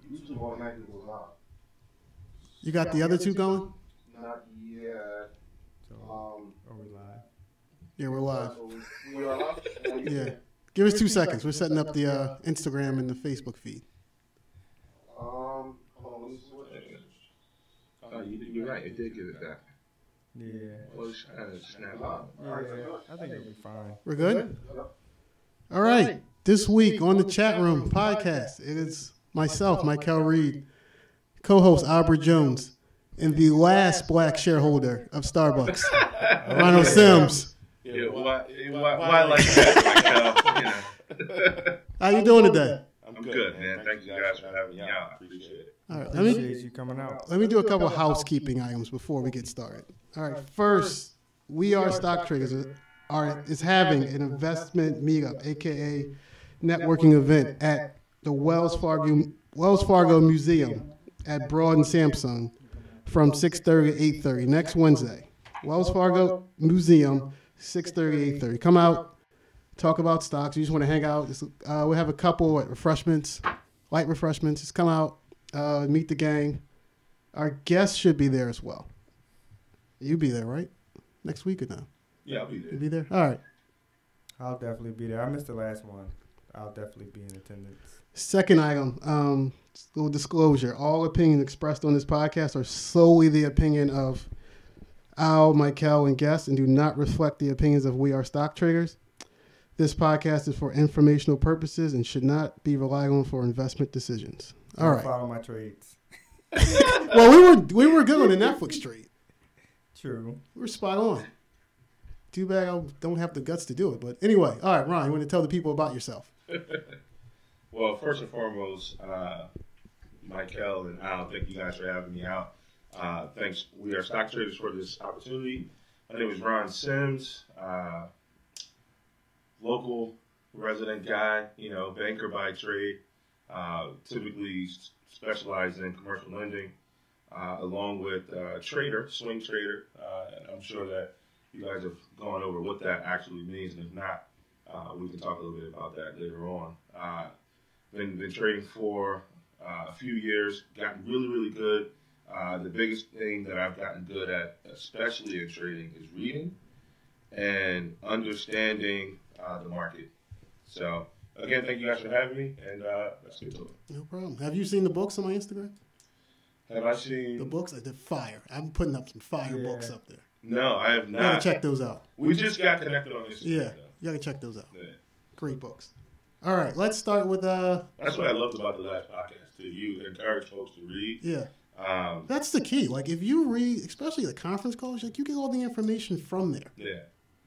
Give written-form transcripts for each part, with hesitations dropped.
Usually one night it goes out. You got the other two going? Not yet. So, are we live? Yeah, we're live. We are live? Yeah. Give us 2 seconds. We're setting up the Instagram and the Facebook feed. Hold on, let me see what that is. Oh, you're right. It did give it back. Yeah. Well, it's trying to snap out. Yeah, I think it'll be fine. We're good? All right. This week on the Chat Room podcast, it is myself, Myke Reed, co-host Aubrey Jones, and the last black shareholder of Starbucks, Ronald Sims. Yeah, why like that? Like, How you doing today? I'm good, man. Thank you guys for having me out. I appreciate it. All right, Appreciate you coming out. let me do a couple of housekeeping items before we get started. All right, first, We Are Stock Traders is having an investment meetup, aka networking event at the Wells Fargo Museum at Broad and Samsung from 6:30 to 8:30 next Wednesday. Wells Fargo Museum, 6:30 to 8:30. Come out, talk about stocks. You just want to hang out. We have a couple of refreshments, light refreshments. Just come out, meet the gang. Our guests should be there as well. You be there, right? Next week or no? Yeah, I'll be there. You be there? All right. I'll definitely be there. I missed the last one. I'll definitely be in attendance. Second item, little disclosure. All opinions expressed on this podcast are solely the opinion of Al, Michael, and guests and do not reflect the opinions of We Are Stock Traders. This podcast is for informational purposes and should not be relied on for investment decisions. All right. Follow my trades. Well, we were good on the Netflix trade. True. We're spot on. Too bad I don't have the guts to do it. But anyway, all right, Ron, you want to tell the people about yourself? Well, first and foremost, Michael and Al, thank you guys for having me out. Thanks, We Are Stock Traders, for this opportunity. My name is Ron Sims, local resident guy, banker by trade, typically specialized in commercial lending, along with trader, swing trader. And I'm sure that you guys have gone over what that actually means, and if not, we can talk a little bit about that later on. Been trading for a few years, gotten really, really good. The biggest thing that I've gotten good at, especially in trading, is reading and understanding the market. So, again, thank you guys for having me, and let's get to it. No problem. Have you seen the books on my Instagram? Have I seen the books? They're fire. I'm putting up some fire books up there. No, I have not. You gotta check those out. We just got connected on Instagram. Yeah, you gotta check those out. Yeah. Great books. All right, let's start with That's what I loved about the last podcast too. You encourage folks to read. Yeah. That's the key. Like if you read, especially the conference calls, like you get all the information from there. Yeah.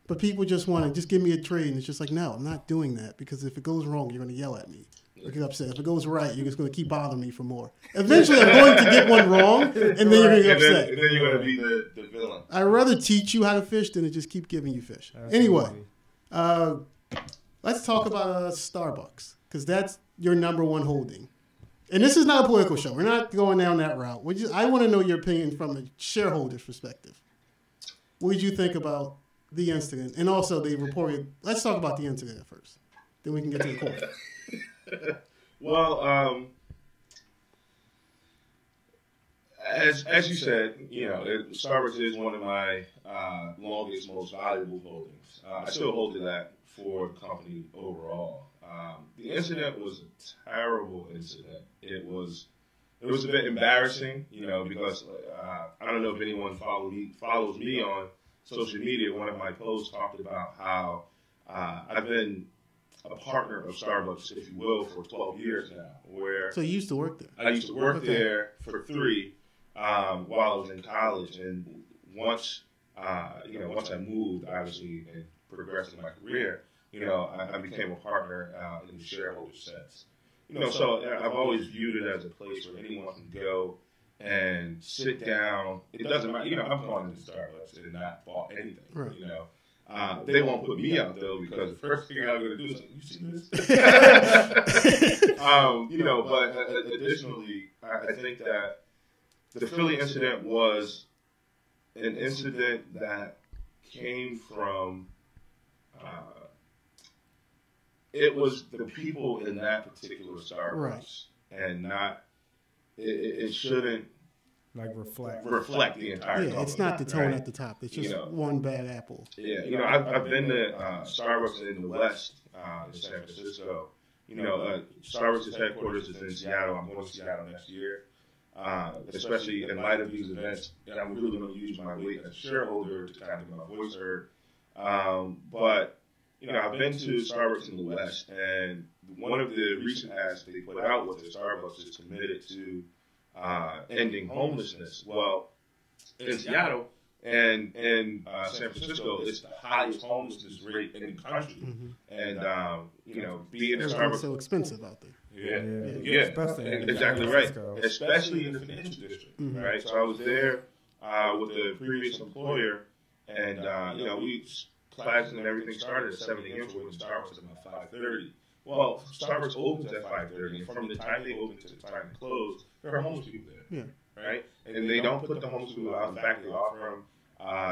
But people just want to just give me a trade, and it's just like, no, I'm not doing that because if it goes wrong, you're going to yell at me or get upset. If it goes right, you're just going to keep bothering me for more. Eventually, I'm going to get one wrong, and then you're going to get upset. And then you're going to be the villain. I'd rather teach you how to fish than to just keep giving you fish. Anyway, let's talk about Starbucks because that's your number one holding. And this is not a political show. We're not going down that route. I want to know your opinion from a shareholder's perspective. What did you think about the incident? And also the reported. Let's talk about the incident first. Then we can get to the point. Well, as you said, Starbucks is one of my longest, most valuable holdings. I still hold to that for the company overall. The incident was a terrible incident. It was a bit embarrassing, because I don't know if anyone follows me on social media. One of my posts talked about how I've been a partner of Starbucks, if you will, for 12 years now. So you used to work there? I used to work there for 3 while I was in college, and once I moved, obviously, and progressed in my career, I became a partner in the shareholder sense. So I've always viewed it as a place where anyone can go and sit down. It doesn't matter. I'm going to Starbucks and not bought anything. Right. They won't put me out though because the first thing I'm going to do is like, you see this? But additionally, I think that the Philly incident was an incident that came from. It was the people in that particular Starbucks, and not it shouldn't like reflect the entire Yeah, company, it's not the tone right? at the top. It's just one bad apple. Yeah, I've been to Starbucks in the West, in San Francisco. Starbucks' headquarters is in Seattle. I'm going to Seattle next year, especially in light of these events. And I'm really going to use my weight as a shareholder to kind of get my voice heard. But I've been to Starbucks in the West, and one of the recent ads they put out was that Starbucks is committed to ending homelessness. Well, in Seattle and in San Francisco, it's the highest homelessness rate in the country. And being at Starbucks, so expensive out there. Yeah. Exactly right. Especially in the financial district, right? So I was there with the previous employer, and classes and everything started at 7 a.m. So we went to Starbucks at about 5:30. Well, Starbucks opens at 5:30, and from the time they open to the time they close, there are homeless people there. Yeah. Right? And they don't put the homeless people out. In fact, they offer them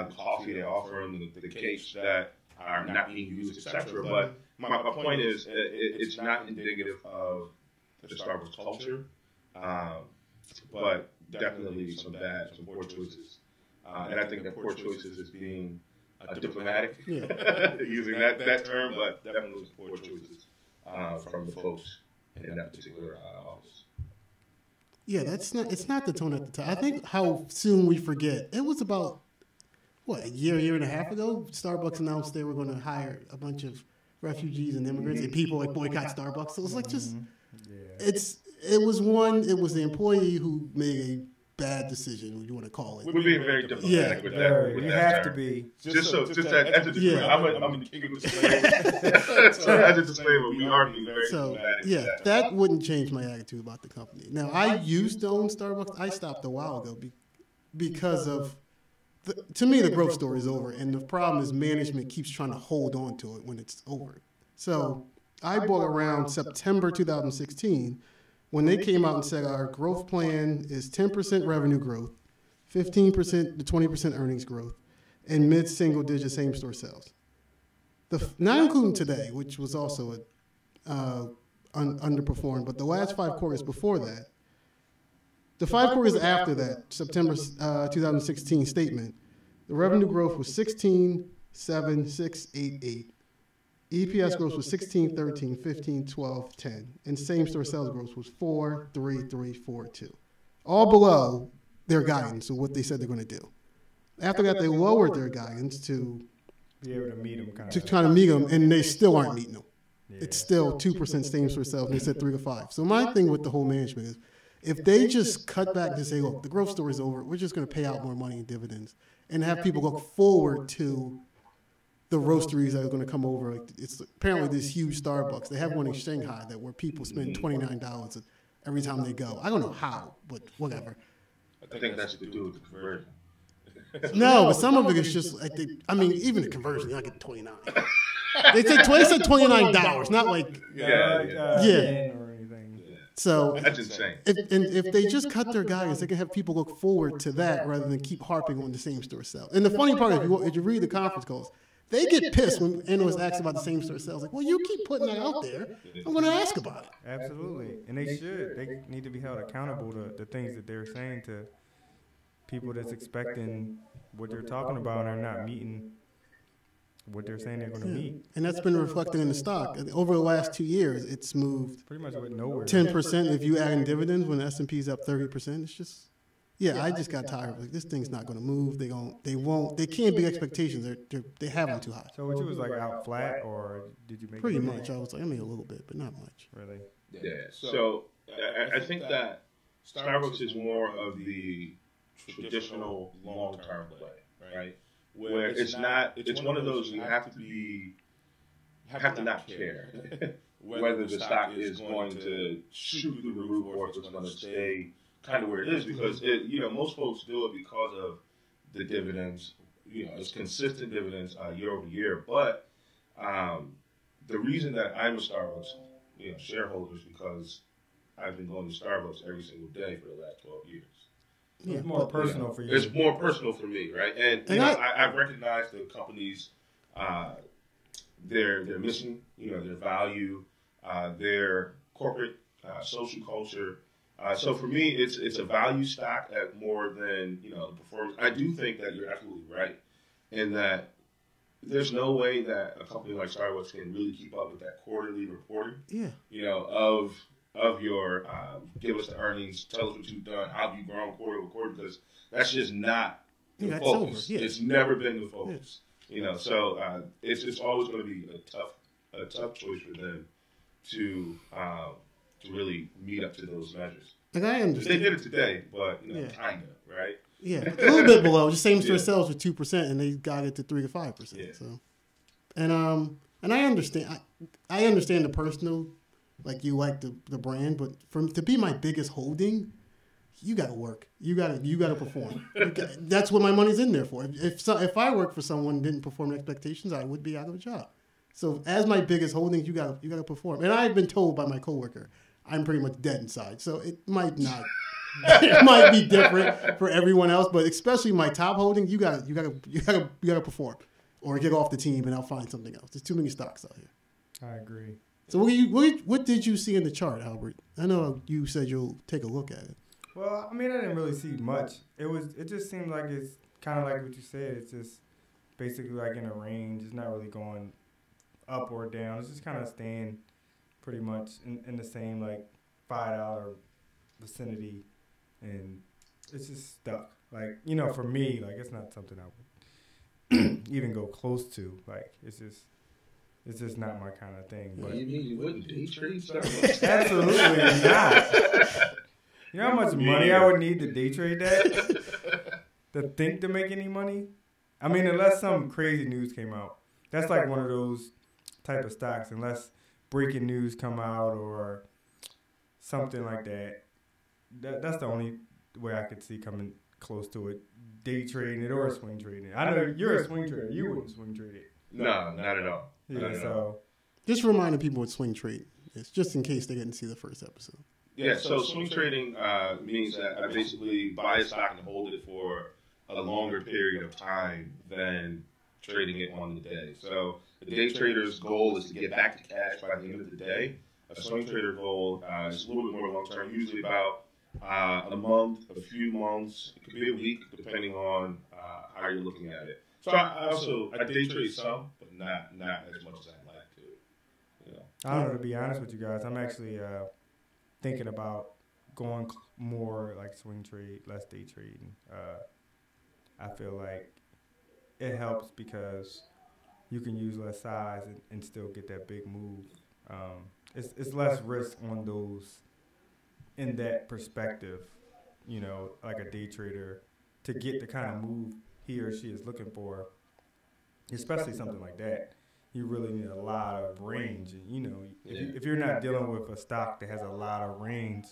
the coffee, they offer them the cakes that are not being used, etc. But my point is, it's not indicative of the Starbucks culture, but definitely some poor choices. And I think that poor choices is being diplomatic, using that term, but definitely some poor choices from the folks in that particular office. Yeah, it's not the tone at the top. I think how soon we forget. It was about, a year and a half ago, Starbucks announced they were going to hire a bunch of refugees and immigrants, and people boycott Starbucks. So it was like it was the employee who made a bad decision, what you want to call it. We're being very diplomatic with that. You have to be. Just that as a disclaimer, I'm the king of disclaimer. So as a disclaimer, we are being very diplomatic. Yeah, that wouldn't change my attitude about the company. Now, I used to own Starbucks. I stopped a while ago because of, to me, the growth story is over. And the problem is management keeps trying to hold on to it when it's over. So I bought around September 2016 when they came out and said our growth plan is 10% revenue growth, 15% to 20% earnings growth, and mid-single-digit same-store sales. Not including today, which was also underperformed, but the last 5 quarters before that, the 5 quarters after that, September 2016 statement, the revenue growth was 16, 7, 6, 8, 8. EPS growth was 16, 13, 15, 12, 10. And same-store sales growth was 4, 3, 3, 4, 2. All below their guidance of what they said they're going to do. After that, they lowered their guidance to be able to meet them. Kind of meet them, and they still aren't meeting them. Yeah. It's still 2% same-store sales, and they said 3 to 5. So my thing with the whole management is, if they just cut back and say, look, the growth story is over, we're just going to pay out more money in dividends, and have people look forward to the roasteries that are going to come over. Like, it's apparently this huge Starbucks. They have one in Shanghai where people spend $29 every time they go. I don't know how, but whatever. I think that's to do with the conversion. No, but some of it is just like even the conversion, you're not getting 29. They said $29, not like yeah. So that's insane. If they just cut their guidance, they can have people look forward to that rather than keep harping on the same store sales. And the funny part is, if you read the conference calls, they get pissed when analysts ask about the same store sales. Like, well, you keep putting that out there. I'm going to ask about it. Absolutely. And they should. They need to be held accountable to the things that they're saying to people that's expecting what they're talking about and are not meeting what they're saying they're going to meet. And that's been reflected in the stock. Over the last 2 years, it's moved pretty much with nowhere. 10% if you add in dividends when the S&P's up 30%. It's just, I just got tired of it. This thing's not going to move. They can't beat expectations. They have them too high. So what, you was like out flat, or did you make pretty much? I was like, I made a little bit, but not much. Really? Yeah. So I think that Starbucks is more of the traditional long-term play, right? Where it's one of those you have to not care whether the stock is going to shoot through the roof or if it's going to stay kind of where it is, because most folks do it because of the dividends. It's consistent dividends year over year. But the reason that I'm a Starbucks shareholder is because I've been going to Starbucks every single day for the last 12 years. It's more personal for you. It's more personal for me, right? And I recognize the company's their mission, their value, their corporate social culture, So for me, it's a value stock at more than the performance. I do think that you're absolutely right in that there's no way that a company like Starbucks can really keep up with that quarterly reporting. Yeah. Of your give us the earnings, tell us what you've done, how have you grown quarter over quarter, because that's just not the focus. Yeah. It's never been the focus. So it's always going to be a tough choice for them to really meet up to those measures. Like I understand. They did it today, but kind of, right? Yeah, a little bit below. Just same store sales with 2%, and they got it to 3 to 5%. Yeah. So, and I understand. I understand the personal, like you like the brand, but to be my biggest holding, you got to work. You got to perform. That's what my money's in there for. If I worked for someone and didn't perform expectations, I would be out of a job. So as my biggest holdings, you got to perform. And I've been told by my coworker, I'm pretty much dead inside. So it might not. It might be different for everyone else, but especially my top holding, you gotta perform, or get off the team, and I'll find something else. There's too many stocks out here. I agree. So what did you see in the chart, Albert? I know you said you'll take a look at it. Well, I mean, I didn't really see much. It just seemed like it's kind of like what you said. It's just basically like in a range. It's not really going up or down. It's just kind of staying pretty much in the same like $5 vicinity. And it's just stuck. Like, for me, like, it's not something I would even go close to. Like, it's just not my kind of thing. But you mean you wouldn't day trade Starbucks? Absolutely not. You know how much money I would need to day trade that? To think to make any money? I mean, unless some crazy news came out. That's like one of those type of stocks. Unless breaking news come out or something like that. That's the only way I could see coming close to it. Day trading it or swing trading it. I know you're a swing trader. You wouldn't swing trade it. No, not at all. Just reminding people what swing trade is, just in case they didn't see the first episode. Yeah, so swing trading means that I basically buy a stock and hold it for a longer period of time than trading it on the day. So the day trader's goal is to get back to cash by the end of the day. A swing trader goal is a little bit more long term, usually about a month, a few months, it could be a week, depending on how you're looking at it. So I day trade some, but not as much as I'd like to. I don't know, to be honest with you guys, I'm actually thinking about going more like swing trade, less day trading. I feel like it helps because you can use less size and still get that big move. It's less risk on those in that perspective, like a day trader, to get the kind of move he or she is looking for, especially something like that. You really need a lot of range. And, if you're not dealing with a stock that has a lot of range,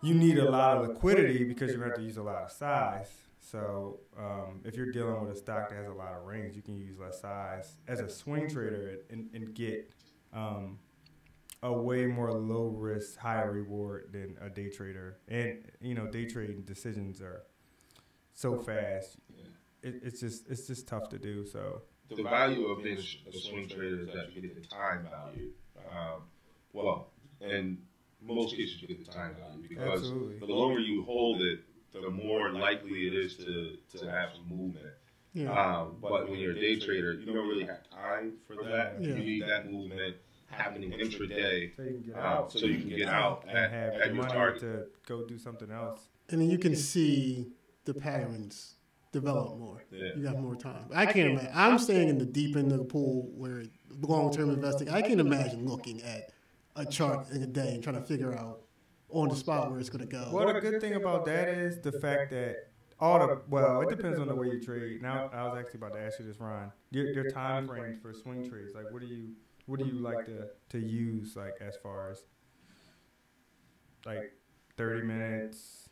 you need a lot of liquidity because you have to use a lot of size. So if you're dealing with a stock that has a lot of range, you can use less size as a swing trader and get a way more low risk, higher reward than a day trader. And day trading decisions are so fast. It's just tough to do. So the value of being a swing trader is that you get the time value. In most cases you get the time value because Absolutely. The longer you hold it, the more likely it is to have some movement. Yeah. But when you're a day trader, you don't really have time for that. Yeah. You need that movement happening intraday so you can get out and have at the your money target. to go do something else. And then you can see the patterns develop more. Yeah. You got more time. I can't imagine. I'm staying in the deep end of the pool where long-term investing. I can't imagine looking at a chart in a day and trying to figure out on the spot where it's going to go. Well, the good thing about that is the fact that it depends on the way you trade. Now, I was actually about to ask you this, Ron. Your time frames for swing trades, like what do you like to use, like as far as like 30 minutes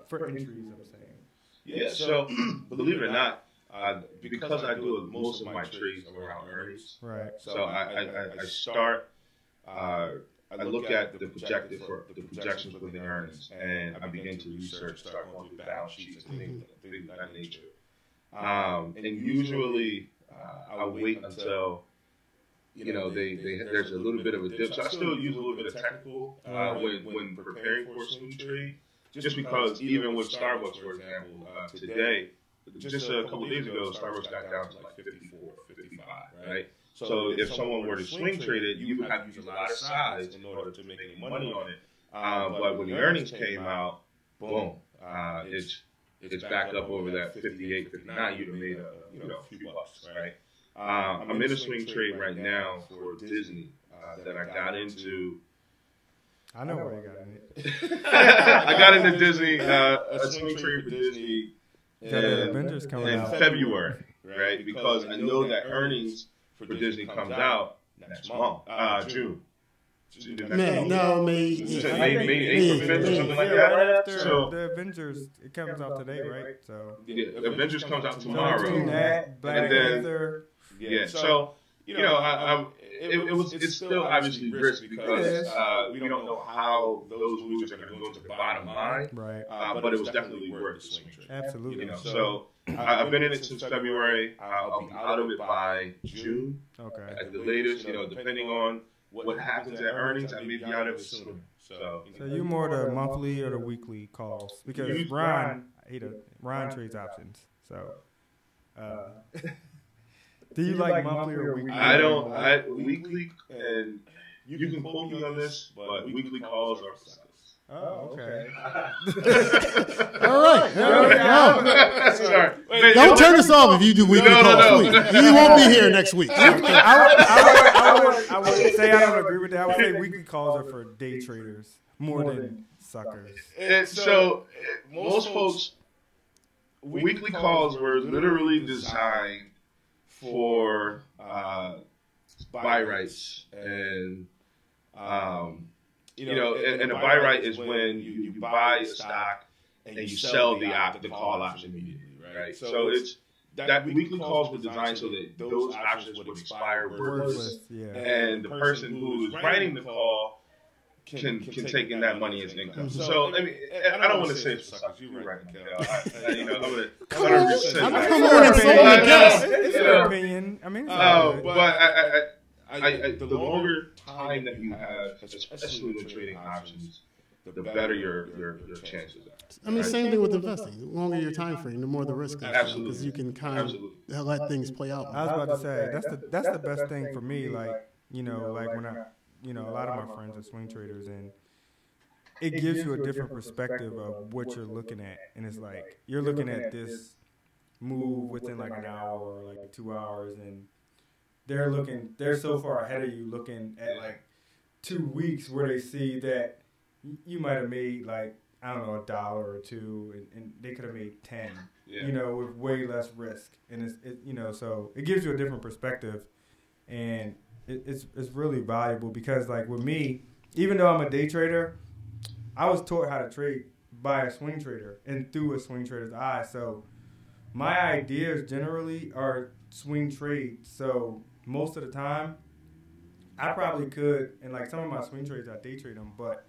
for entries? I'm saying. Yeah. So believe it or not, because I do most of my trades around earnings. Right. So I start. I look at the projections for the earnings, and I begin to research, start going through balance sheets and things of that nature. And usually, I'll wait until there's a little bit of a dip. So I still use a little bit of technical when preparing for a swing trade, just because even with Starbucks, for example, today, just a couple of days ago, Starbucks got down to like 54, 55, right? So if someone were to swing trade it, you would have to use a lot of size in order to make any money on it. But when the earnings came out, boom, it's back up over that 58, 59. You'd have made a few bucks, right? I'm in a swing trade right now for Disney that I got into. I know where you got in it. I got into Disney, a swing trade for Disney in February, right? Because I know that earnings for Disney comes out next month, June. May 8th or 5th or something like that. Right after So the Avengers, it comes out today, right? So yeah, Avengers comes out tomorrow, Black Panther. Yeah, so it's still obviously risky because we don't know how those moves are going to go to the bottom line, right? But it was definitely worth the swing trade. Absolutely. So I've been in it since February. I'll be out of it by June, at the latest. Depending on what happens at earnings, I may be out of it sooner. So you more the monthly or the weekly calls? Because Ron trades options. So do you like monthly or weekly? I don't. Weekly, and you can quote me on this, but weekly calls are success. Oh, okay. All right. Sorry. Don't turn us off if you do weekly calls. No. You won't be here next week. I would say I don't agree with that. I would say weekly calls are for day traders more than suckers. And so most folks, weekly calls were literally designed for buy rights, and and a buy right is when you buy a stock and you sell the call option immediately, right? So it's that weekly calls were designed so that those options would expire worthless, and the person who is writing the call can take in that money as income. So I mean, I don't want to say it's sucks. You're right, Miguel. I'm on and say my guess. It's your opinion. I mean, but the longer time that you have, especially when trading options, the better your chances are. I mean, same thing with investing. The longer your time frame, the more the risk is. Absolutely. Because you can kind of let things play out. I was about to say that's the best thing for me. Like when I, a lot of my friends are swing traders, and it gives you a different perspective of what you're looking at. And it's like you're looking at this move within like an hour or like 2 hours, and they're so far ahead of you looking at like 2 weeks where they see that you might have made like, I don't know, $1 or $2, and they could have made 10, with way less risk. And so it gives you a different perspective, and it's really valuable because like with me, even though I'm a day trader, I was taught how to trade by a swing trader and through a swing trader's eyes. So my ideas generally are swing trades. So most of the time, I probably could, and like some of my swing trades, I day trade them, but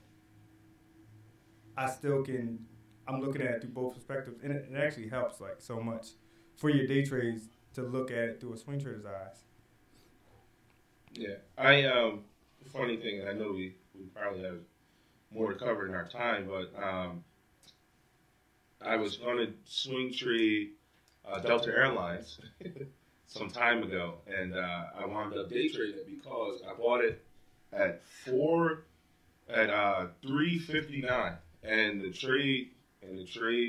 I still can, I'm looking at it through both perspectives, and it actually helps like so much for your day trades to look at it through a swing trader's eyes. Yeah, funny thing, and I know we probably have more to cover in our time, but I was going to swing trade Delta Airlines some time ago, and I wound up day trading it because I bought it at $3.59, and the trade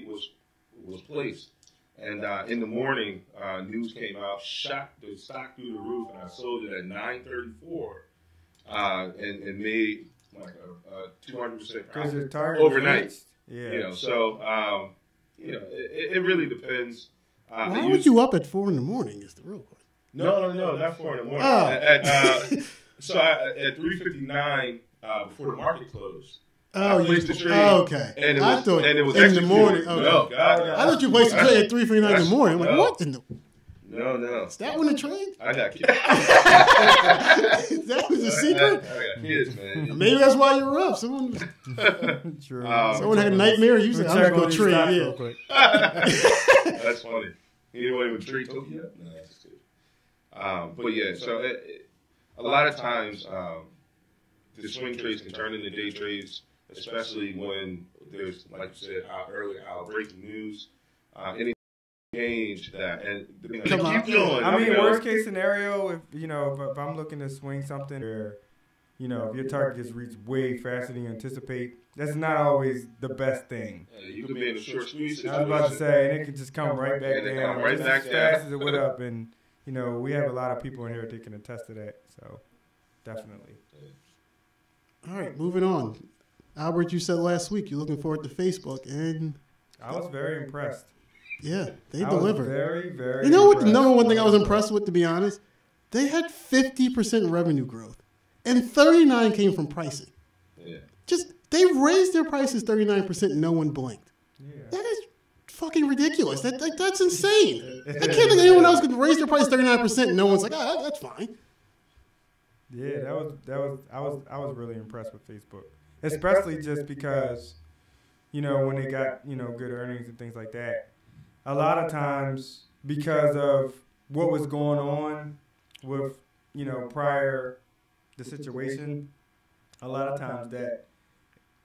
was placed. And in the morning, news came out, shot the stock through the roof, and I sold it at $9.34, and made like a 200% profit overnight. So it really depends. Why were you up at 4 in the morning? Is the real question. No, not 4 in the morning. So at 3:59 before the market closed. I placed the trade. Okay. And it was in the morning. Okay. No, God. I thought you placed the trade at 3:59 in the morning. I'm like, what in the? No. Is that when the trade? I got kids. That was a secret? I got kids, man. Maybe that's why you were up. Someone had a nightmare. You said, I'm going to trade. Real quick. That's funny. Anyone would trade Tokyo? No, that's good. But yeah, so a lot of times the swing trades can turn into day trades, especially when there's, like you said earlier, breaking news, any change that, and they keep going. I mean, worst case scenario, if I'm looking to swing something where, if your target gets reached way faster than you anticipate, that's not always the best thing. You could be in a short squeeze. I was about to say, and it can just come right back down, just as fast as it went up. And we have a lot of people in here that can attest to that. So, definitely. All right, moving on. Albert, you said last week you're looking forward to Facebook, and I was very impressed. Yeah, they delivered. Very, very. You know what? The number one thing I was impressed with, to be honest, they had 50% revenue growth, and 39 came from pricing. Yeah. They raised their prices 39%. No one blinked. Yeah. That is fucking ridiculous. That's insane. I can't think anyone else could raise their price 39%. And no one's like, oh, that's fine. Yeah, I was really impressed with Facebook, especially just because, when they got good earnings and things like that. A lot of times, because of what was going on with prior the situation, a lot of times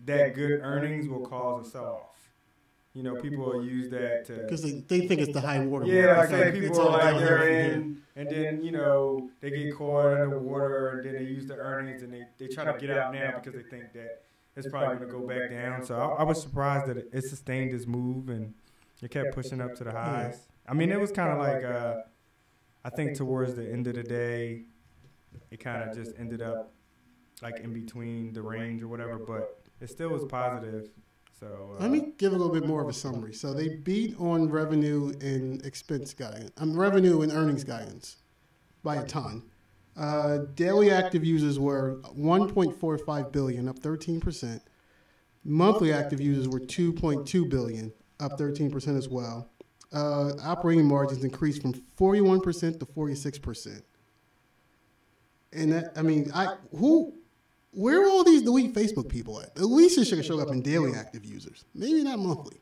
that good earnings will cause a sell-off. People will use that to, because they think it's the high water mark. Yeah, like people are like they're in, and then they get caught underwater, and then they use the earnings, and they try to get out now because they think that it's probably going to go back down. So I was surprised that it sustained this move, and it kept pushing up to the highs. I mean, it was kind of like I think towards the end of the day, it kind of just ended up like in between the range or whatever, but it still was positive. So let me give a little bit more of a summary. So they beat on revenue and expense guidance, revenue and earnings guidance by a ton. Daily active users were 1.45 billion, up 13%. Monthly active users were 2.2 billion, up 13% as well. Operating margins increased from 41% to 46%. And that, I mean, where are all these delete Facebook people at? At least it should have showed up in daily active users. Maybe not monthly.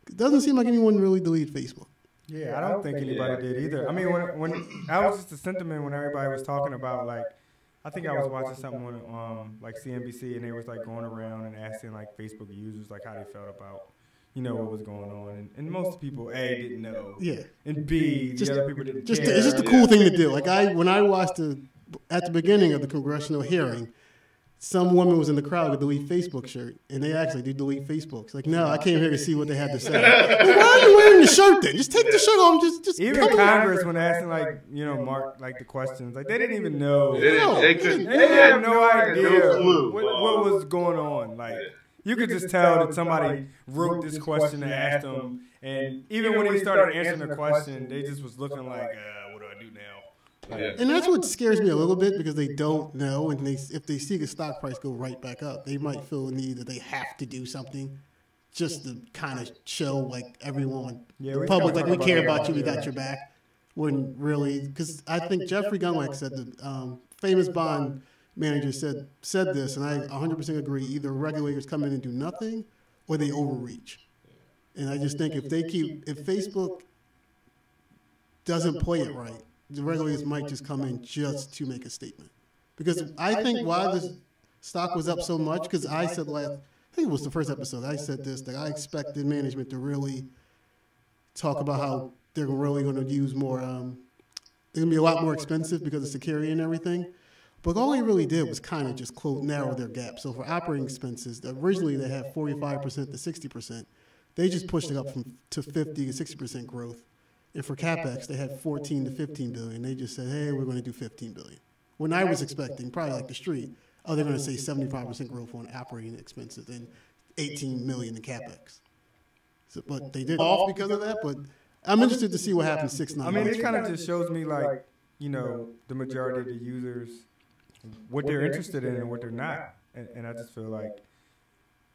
It doesn't seem like anyone really deleted Facebook. Yeah, I don't think anybody did either. I mean, when that was just the sentiment when everybody was talking about, like, I think I was watching something on like CNBC, and they was like going around and asking like Facebook users like how they felt about what was going on, and most people A, didn't know, yeah, and B, the other people didn't care. It's just a cool thing to do. Like when I watched at the beginning of the congressional hearing, some woman was in the crowd with the Delete Facebook shirt, and they actually do delete Facebook. It's like, no, I came here to see what they had to say. Well, why are you wearing the shirt then? Just take the shirt off. Just even Congress, when asking like Mark like the questions, like they didn't even know. They had no idea what was going on. Like you could just tell that somebody wrote this question and asked them, and even when they started answering the question, they just was looking like, what do I do now? Yeah. And that's what scares me a little bit, because they don't know, and if they see the stock price go right back up, they might feel the need that they have to do something just to kind of show like everyone, the public, like we care about you, we got your back. When really, because I think Jeffrey Gunwick said, the famous bond manager said this, and I 100% agree. Either regulators come in and do nothing, or they overreach. And I just think if Facebook doesn't play it right, the regulators might just come in just to make a statement. Because I think why the stock was up so much, because I said I think it was the first episode, I said this, that I expected management to really talk about how they're really going to use more, they're going to be a lot more expensive because of security and everything. But all they really did was kind of just, quote, narrow their gap. So for operating expenses, originally they had 45% to 60%. They just pushed it up to 50 to 60% growth. And for CapEx, they had 14 to 15 billion. They just said, hey, we're going to do 15 billion. When I was expecting, probably like the street, they're going to say 75% growth on operating expenses and 18 million in CapEx. So, but they did off because of that. But I'm interested to see what happens 6 9 I mean, it kind of just shows me like, the majority of the users, what they're interested in and what they're not. And I just feel like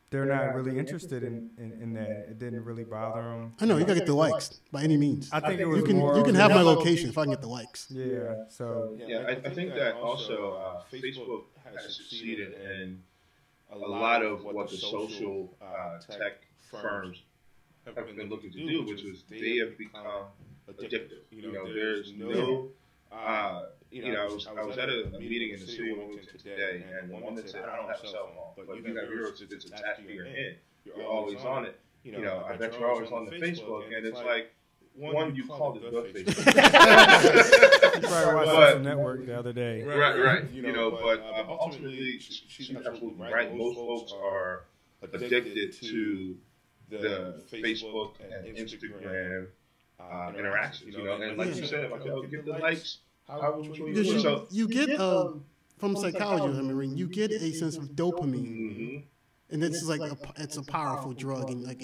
they're not really interested in that. It didn't really bother them. I know, you got to get the likes by any means. I think it was you can have my location if I can get the likes. Yeah, so. Yeah, I think that also Facebook has succeeded in a lot of what the social tech firms have been looking to do, which is they have become addictive. There's no I was at a meeting in the city of Wilmington today, and the woman said, I don't have a cell phone, but you have yours, it's attached to your head. You're always on it. I bet you're always on the Facebook, and it's like, one, you called it the Facebook. You probably watched Social Network the other day. Right. But ultimately, she's absolutely right. Most folks are addicted to the Facebook and Instagram interactions. And like you said, get the likes. So you get from psychology, you get a sense of dopamine. Mm-hmm. And this is like it's a powerful drug, and I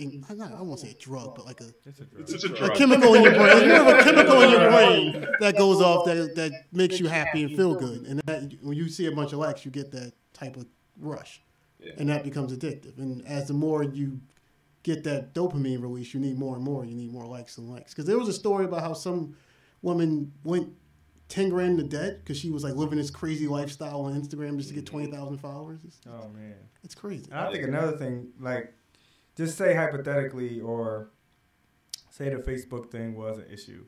won't say a drug, but like it's a drug. A chemical in your brain. It's more of a chemical in your brain that goes off that makes you happy and feel good. And that when you see a bunch of likes, you get that type of rush, and that becomes addictive. And as the more you get that dopamine release, you need more and more. You need more likes and likes. Because there was a story about how some woman went 10 grand into debt because she was like living this crazy lifestyle on Instagram just to get 20,000 followers. Oh man, it's crazy. And I think another thing, like, just say hypothetically, or say the Facebook thing was an issue,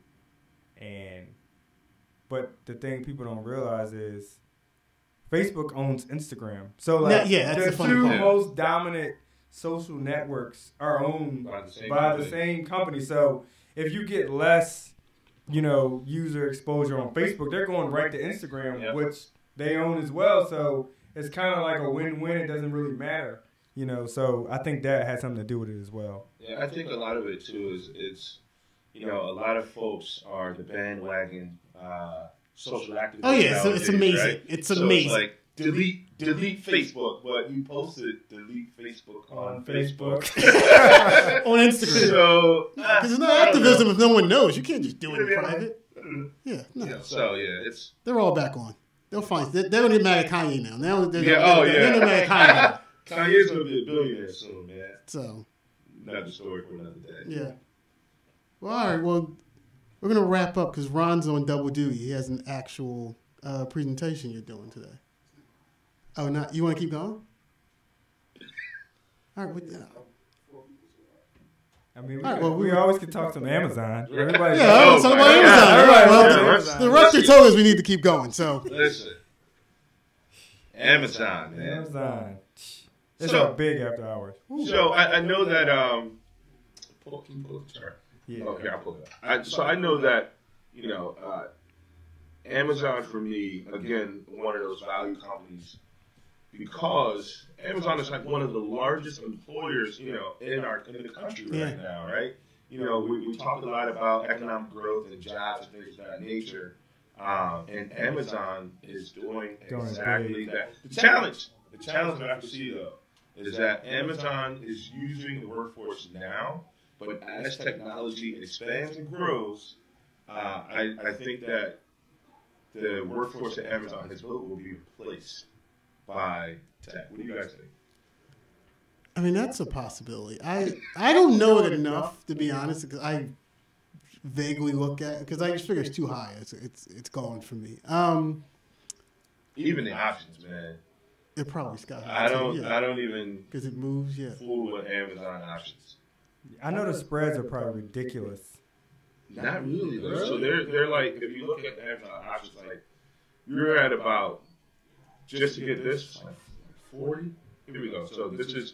but the thing people don't realize is Facebook owns Instagram. So like, that's the two most dominant social networks are owned by the same company. So if you get less user exposure on Facebook, they're going right to Instagram, which they own as well. So it's kind of like a win-win. It doesn't really matter, So I think that has something to do with it as well. Yeah, I think a lot of it too is it's, a lot of folks are the bandwagon social activists. Oh yeah, so it's amazing. Right? It's amazing. So it's like delete Facebook, but you posted delete Facebook on Facebook. On Instagram. So because it's not activism if no one knows. You can't just do it in private. Yeah, no. It's they're all back on. They'll find they don't get mad at Kanye now. They're not mad at Kanye. Kanye's gonna be a billionaire soon, man. So another story for another day. Yeah. Well, all right. Well, we're gonna wrap up because Ron's on double duty. He has an actual presentation you're doing today. Oh, not you want to keep going? All right. I mean, we always can talk some Amazon. Everybody, let's talk about Amazon. Well, the Raptor told us we need to keep going. So listen, Amazon, man. Amazon. It's so big after hours. So I know that. Can you pull the chart? Yeah. Oh, here, I'll pull it up. So I know that Amazon for me, again, one of those value companies. Because Amazon is like one of the largest employers, in the country right now, right? We talk a lot about economic growth and jobs and things of that nature, and Amazon is doing exactly that. The challenge that I have to see though is that Amazon is using the workforce now, but as technology expands and grows, I think that the workforce that Amazon has built will be replaced by tech. What do you guys think? I mean, that's a possibility. I don't know it enough, to be honest, because I vaguely look at it, because I just figure it's too high. It's gone for me. Even the options, man. It probably sky high. I don't even because it moves. Fool with Amazon options. I know the spreads are probably ridiculous. Not really, though. So they're like, if you look at the Amazon options, like you're at about, just to get this, like 40. Here we go. So this is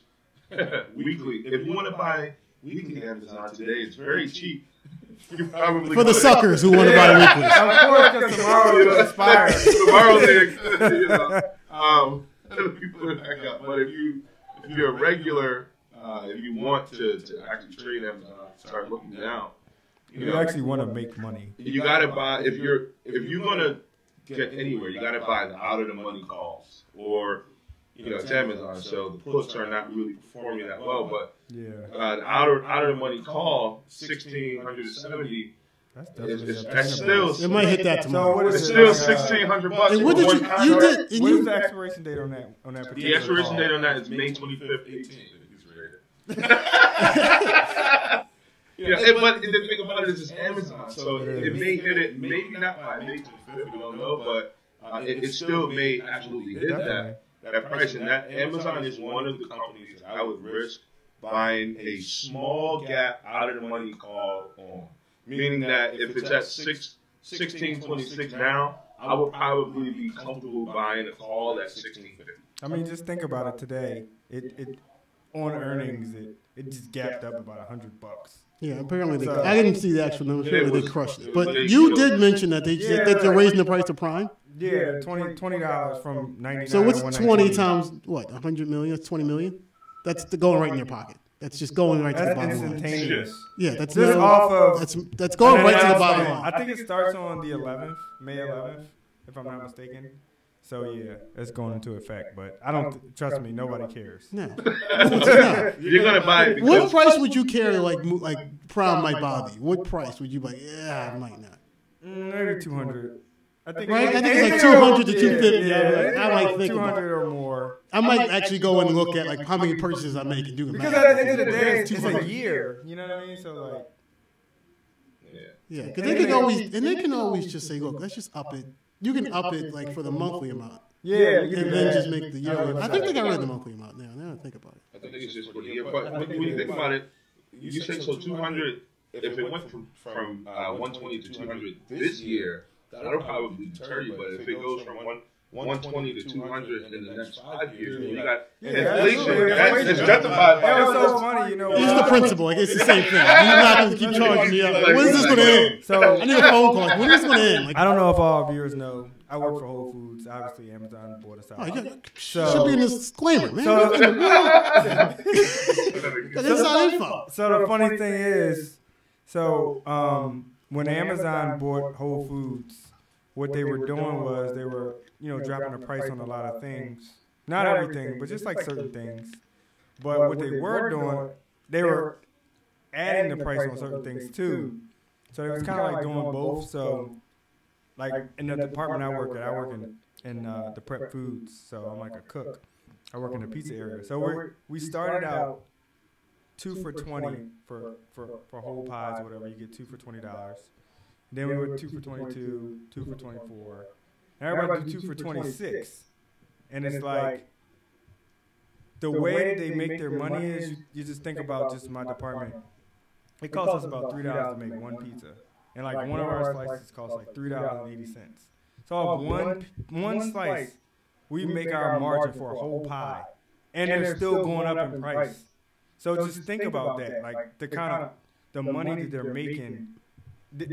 weekly. If you want to buy weekly Amazon today, it's very cheap. You probably for the suckers who want to buy weekly. Of course, because tomorrow will expire. Tomorrow's people are back up. But if you're a regular, if you want to actually trade Amazon, start looking down. You actually want to make money. You gotta buy if you're gonna get anywhere. You gotta buy the out of the money calls, or it's Amazon, so the puts are not really performing that well. But the out of the money call 1,670. That's still. It might hit that tomorrow. So what is it's still $1,600. And what did you did? What is the expiration date on that particular The expiration call? date on that is May 25th, 18th. But the thing about it is it's Amazon, so it may hit it, maybe not by May 25th, we don't know, but it still may absolutely hit that price. And that Amazon is one of the companies that I would risk buying a small gap out of the money call on. Meaning that if it's at $16.26 now, I would probably be comfortable buying a call at $16.50. I mean, just think about it today. It on earnings, it just gapped up about $100. Yeah, apparently So- I didn't see the actual numbers. Apparently they crushed it. But They you showed- did mention that they're raising the price of Prime. Yeah, $20 from 99. So what's to 20 $119. times what? 100 million? That's 20 million. That's going right in your pocket. That's just going right to the That's bottom line. instantaneous. Yeah, that's Just off of that's going an right to the announcement. bottom line. I think it starts on the 11th, May 11th, if I'm not mistaken. So yeah, it's going into effect. But I don't trust me. Nobody cares. No. You're gonna buy it What because price would you carry like Prime might bother you? What price would you be like? Yeah, I might not. Maybe 200. I think Right? I think it's like 200 to 250. Yeah, I might think about 200 or more. I might actually go and look at like how many purchases I make and do the Because math. at the end of the day, it's a 200. year. You know what I mean? So like, Yeah, because they can always just say, look, let's just up it. You can up it like for the monthly amount. yeah, And then just make the yearly. I think they got rid of the monthly amount now. Now I think about it. I think it's just for the year. But when you think about it, you say so 200. If it went from 120 to 200 this year, that'll probably deter you. But if it goes from 120 to 200 in the next 5 years, you got inflation. That's justified. It was so funny, you know. It's the principle. Like, it's the same thing. You're not going to keep charging me up. Like, when is this going to end? So I need a phone call. Like, when is this going to end? Like, I don't know if all viewers know. I work for Whole Foods. Obviously, Amazon bought us out. oh, yeah, So- should be in this disclaimer, man. So- That's not info. So the funny thing is, when Amazon bought Whole Foods, what they were doing was they were, dropping the price on a lot of things. Not everything, but just like certain things. But what they were doing, they were adding the price on certain things too. So it was kind of like doing both. So, like in the department I work in the prep foods. So I'm like a cook. I work in the pizza area. So we started out 2 for $20 for whole pies or whatever. You get 2 for $20. Then we went 2 for $22, 2 for $24. And everybody do 2 for $26. And it's like the way that they make their money is you just think about just my department. It costs us about $3 to make one pizza. And like one of our slices costs like $3.80. So off one slice, we make our margin for a whole pie. And they're still going up in price. So just think about that. Like the kind of the money that they're making.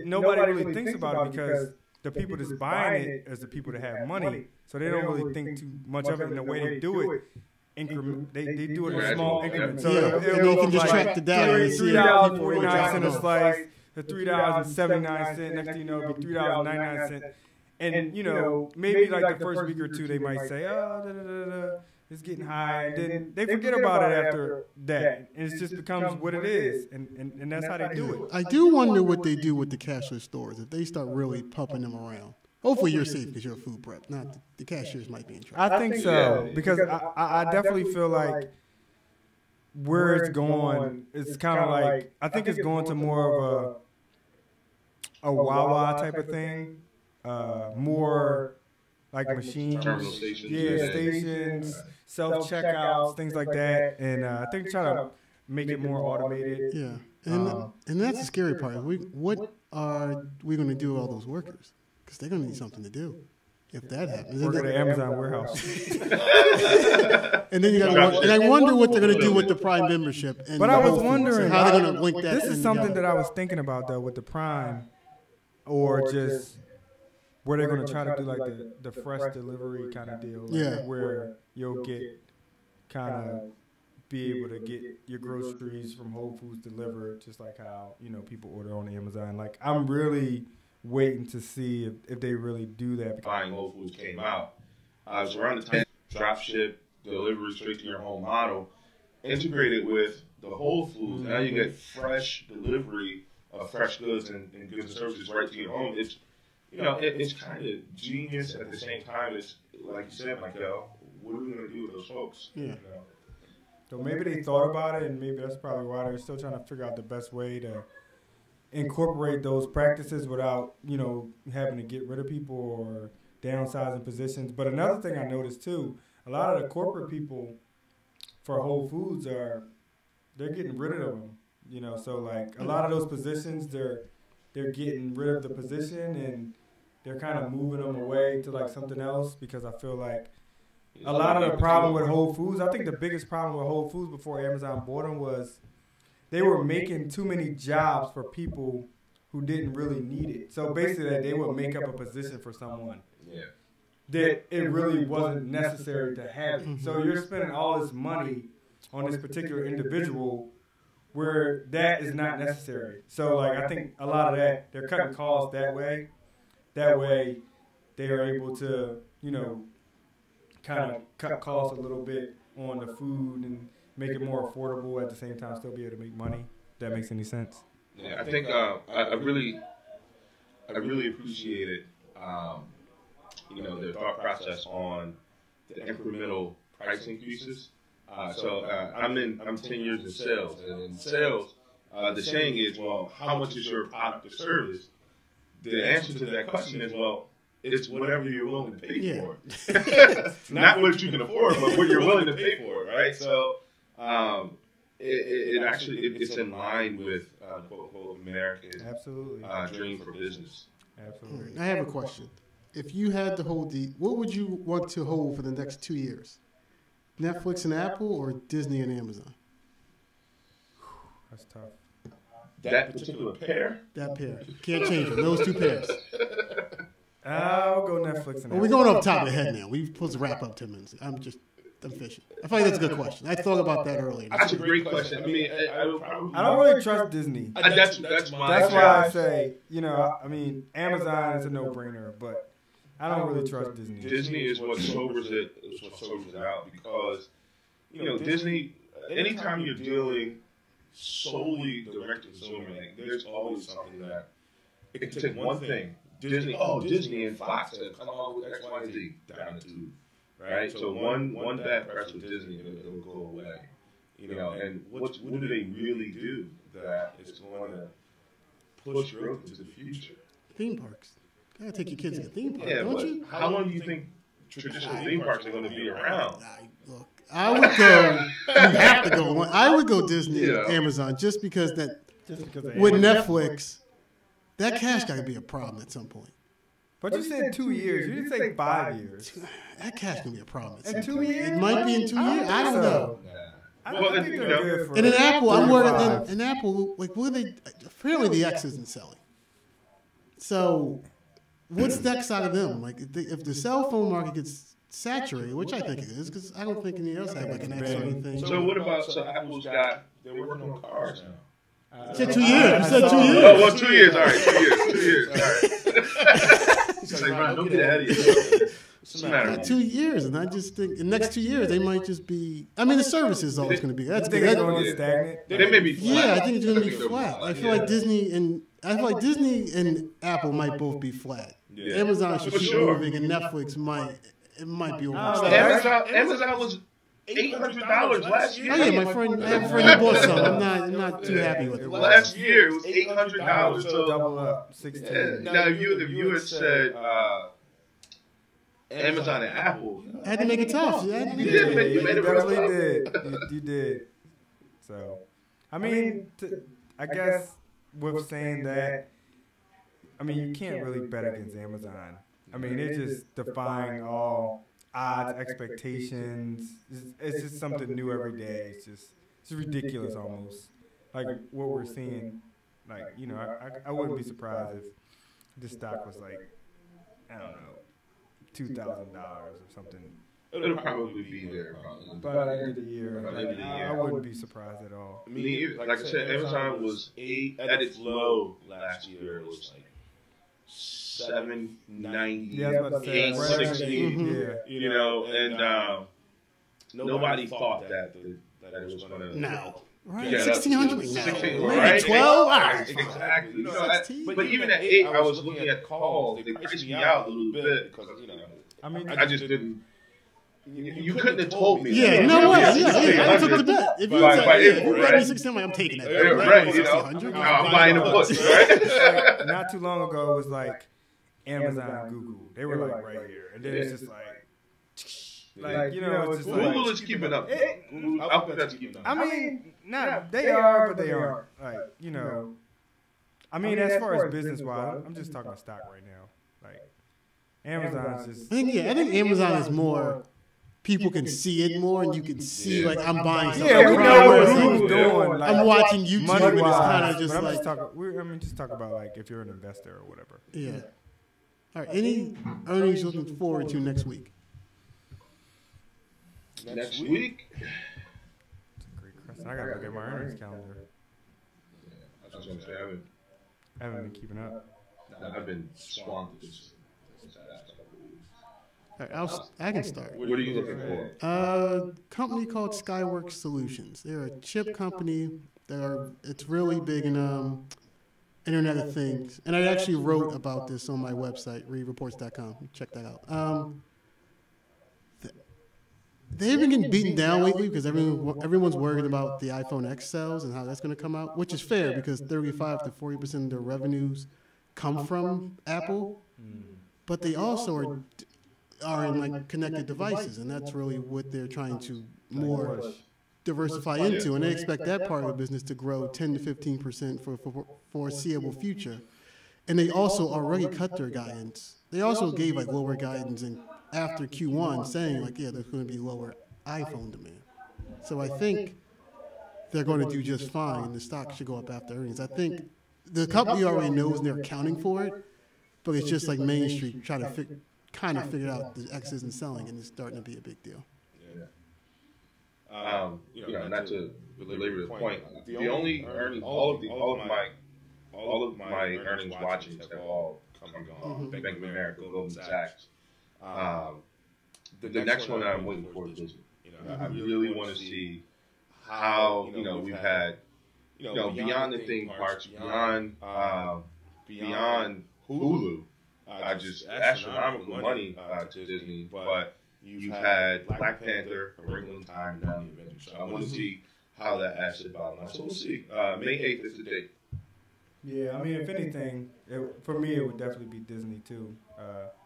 Nobody really thinks about it because the people that's buying it is the people that have money. So they don't really think too much of it. And the way they do it, they do it in small increments. So Yeah, and you can just track the data and see how people are $3.49 a dropping slice, the $3.79. Next thing you know, it'll be $3.99. And maybe like the first week or two, they might say, oh, it's getting high. And then they forget about it after that. And it just becomes what it is. And that's how they do it. I do wonder what they do with the cashless stores if they start really pumping them around. Hopefully you're safe because you're a food prep. Not the cashiers might be in trouble. I think so. Because I definitely feel like where it's going, it's kind of like, I think it's going to more of a Wawa type of thing. More like machines. Terminal stations. Yeah, stations, self-checkouts, things like that. And I think trying to make it more automated. Yeah, and that's the scary part. What are we going to do with all those workers? Because they're going to need something to do if that happens. Work at the Amazon warehouse. And then you got and I wonder what they're going to do with the Prime membership. And But I was wondering how they're going to link that. This is something that I was thinking about though with the Prime, or just where they're going to try to do like the fresh delivery kind of deal, like where you'll get kind of be able to get your groceries from Whole Foods delivered, just like how people order on Amazon. Like I'm really waiting to see if they really do that. Buying Whole Foods came out. It was around the time drop ship delivery straight to your home model, integrated with the Whole Foods. Now you get fresh delivery of fresh goods and goods and services right to your home. It's it's kind of genius at the same time. It's like you said, Michael. What are we going to do with those folks? Yeah. So maybe they thought about it, and maybe that's probably why they're still trying to figure out the best way to incorporate those practices without, having to get rid of people or downsizing positions. But another thing I noticed too, a lot of the corporate people for Whole Foods they're getting rid of them. So like a lot of those positions, they're getting rid of the position and they're kind of moving them away to like something else, because I feel like a lot of the problem with Whole Foods, I think the biggest problem with Whole Foods before Amazon bought them was they were making too many jobs for people who didn't really need it. So basically, they would make up a position for someone that it really wasn't necessary to have it. So you're spending all this money on this particular individual where that is not necessary. So like I think a lot of that, they're cutting costs that way. That way, they are able to, you know, kind of cut costs a little bit on the food and make it more affordable at the same time, still be able to make money. If that makes any sense. Yeah, I think I really appreciated, you know, their thought process on the incremental price increases. So I'm 10 years in sales, and in sales, the saying is, well, how much is your product or service? The answer to that question is, well, it's whatever you're willing to pay for. Not what you can afford, but what you're willing to pay for, right? So it's in line with quote American dream for business. Absolutely. I have a question. If you had to hold what would you want to hold for the next 2 years? Netflix and Apple, or Disney and Amazon? That's tough. That particular pair? That pair. Can't change them. Those two pairs. I'll go Netflix and Apple. We're going off the top of the head now. We're supposed to wrap up 10 minutes. I'm fishing. I feel like that's a good question. I thought about that earlier. That's a great question. I mean, I don't really trust Disney. That's why I say, you know, I mean, Amazon is a no-brainer, but I don't really trust Disney. Disney is what sobers it out, because, you know, Disney, anytime you're dealing solely direct to consumer, there's always something that it can take one thing. Disney and Fox have come on with X, Y, and Z down the tube, right? So one bad press with Disney, it'll go away, you know. And what do they really do that is going to push growth into the future? Theme parks. Gotta take your kids to a theme park, yeah, don't you? How long do you think traditional theme parks are going to be around? Look, I would go. You have to go. I would go Disney, Amazon, just because with Netflix, that cash got to be a problem at some point. But you said 2 years. You didn't say 5 years. That cash gonna be a problem. In 2 years? It might be in 2 years. I don't know. I think they're good for and in Apple, I'm worried. In Apple, like, what are they? Apparently, the X isn't selling. So, what's next out of them? Like, if the cell phone market gets saturated, which I think it is, because I don't think any else have like an X or anything. So what about Apple's got? They're working on cars now. You said 2 years. You said 2 years. Oh, well, 2 years. All right, 2 years. All right. He's like, Ron, don't get ahead of yourself. What's the matter? 2 years, and I just think in the next 2 years they might just be. I mean, the service is always going to be. That's good. That's going to get stagnant. They may be flat. Yeah, I think it's going to be flat. I feel like Disney and Apple might both be flat. Yeah. Amazon should keep moving, and Netflix might over. Amazon was $800 last year. Oh yeah, I have a friend who bought some. I'm not too happy with it. Last year it was $800. So double up, 16. Now if you had said Amazon and Apple, I had to make it tough. You definitely did. You did. So, I mean, I guess with saying that, I mean, you can't really bet against Amazon. I mean, they're just defying all odds, expectations. It's just something new every day. It's ridiculous almost. Like what we're seeing. Like, you know, I wouldn't be surprised if this stock was like, I don't know, $2,000 or something. It'll probably be there by the end of the year. I wouldn't be surprised at all. I mean, like I said, Amazon was at its low last year. It was like $7.90, $8.60. You know, and nobody thought that it was going to. No. Right, 1,600 now. 16, right? 12? All right. Exactly. You know, but even at 8, I was looking at calls. They priced me out a little bit because, you know, I mean, I just didn't. You couldn't have told me. Yeah, that. No way. Yeah, I took the bet. If you bet me 1,600, I'm taking that. Right, you know, I'm buying the book, right? Like, not too long ago, it was like Amazon, Google. They were like right here. And then it's just like, you know, it's just like. Google is keeping up. Alphabet's keeping up. I mean, they are, but they aren't. Like, you know, I mean, as far as business wise, I'm just talking stock right now. Like Amazon's just. I think Amazon is more. People can see it more, and you can see like I'm buying something. Yeah, we know what Prime, who's doing. Like, I'm watching YouTube, and it's kind of just I'm like. just talk about like if you're an investor or whatever. Yeah. All right. Any earnings you're looking forward to next week? Next week? That's a great question. I gotta look at my earnings calendar. I was gonna say I haven't been keeping up. I've been swamped this last couple of weeks. All right, I can start. What are you looking for? Company called Skyworks Solutions. They're a chip company. It's really big in Internet of Things. And I actually wrote about this on my website, readreports.com. Check that out. They've been getting beaten down lately because everyone's worried about the iPhone X sales and how that's going to come out, which is fair because 35 to 40% of their revenues come from Apple. But they also are in like connected devices, and that's really what they're trying to more diversify into. And they expect that part of the business to grow 10 to 15% for foreseeable future. And they also already cut their guidance. They also gave like lower guidance after Q1, saying like, yeah, there's going to be lower iPhone demand. So I think they're going to do just fine, and the stock should go up after earnings. I think the company already knows they're accounting for it, but it's just like Main Street trying to kind of figure out the X isn't selling, and it's starting to be a big deal. Not to belabor the point, the only earnings, all of my earnings watchings have all come and gone. Bank of America, Goldman Sachs. The next one I'm waiting for is Disney. I really want to see how we've had beyond the theme parks, beyond Hulu. Just astronomical money to Disney, but you've had Black Panther, A Wrinkle in Time, and now the Avengers. So I want to see how that asset bottom line. So we'll see. May 8th is the date. Yeah, I mean, if anything, for me, it would definitely be Disney too.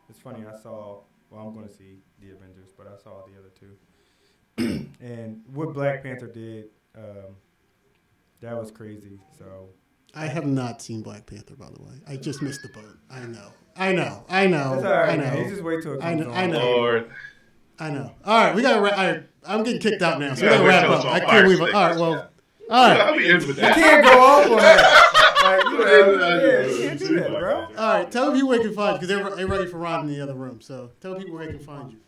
It's funny, I'm going to see the Avengers, but I saw the other two. And what Black Panther did, that was crazy. So I have not seen Black Panther, by the way. I just missed the boat. I know. It's all right, man. You just wait till it comes on. I know. Lord. I know. All right, we got to wrap. I'm getting kicked out now, so we got to wrap up. I can't believe it. All right, well. All right. I'll be in with You that. can't go off on that. Like, you can't do that, bro. All right, tell people where they can find you, because they're ready for Ron in the other room. So tell people where they can find you.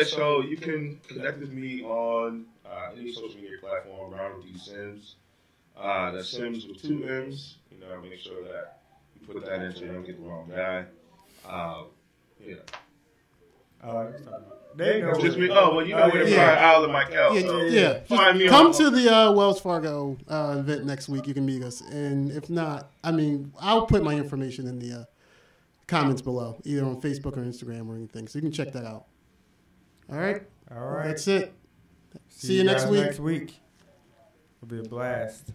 So you can connect with me on any social media platform, Ronald D. Sims. That's Sims with 2 M's. Make sure that you put that in so you don't get the wrong guy. They know. Just me. Oh, well, you know where to find Al and Myke. Yeah. Find me Come on to the Wells Fargo event next week. You can meet us. And if not, I'll put my information in the comments below, either on Facebook or Instagram or anything. So you can check that out. All right? All right. That's it. See you next week. Next week. It'll be a blast.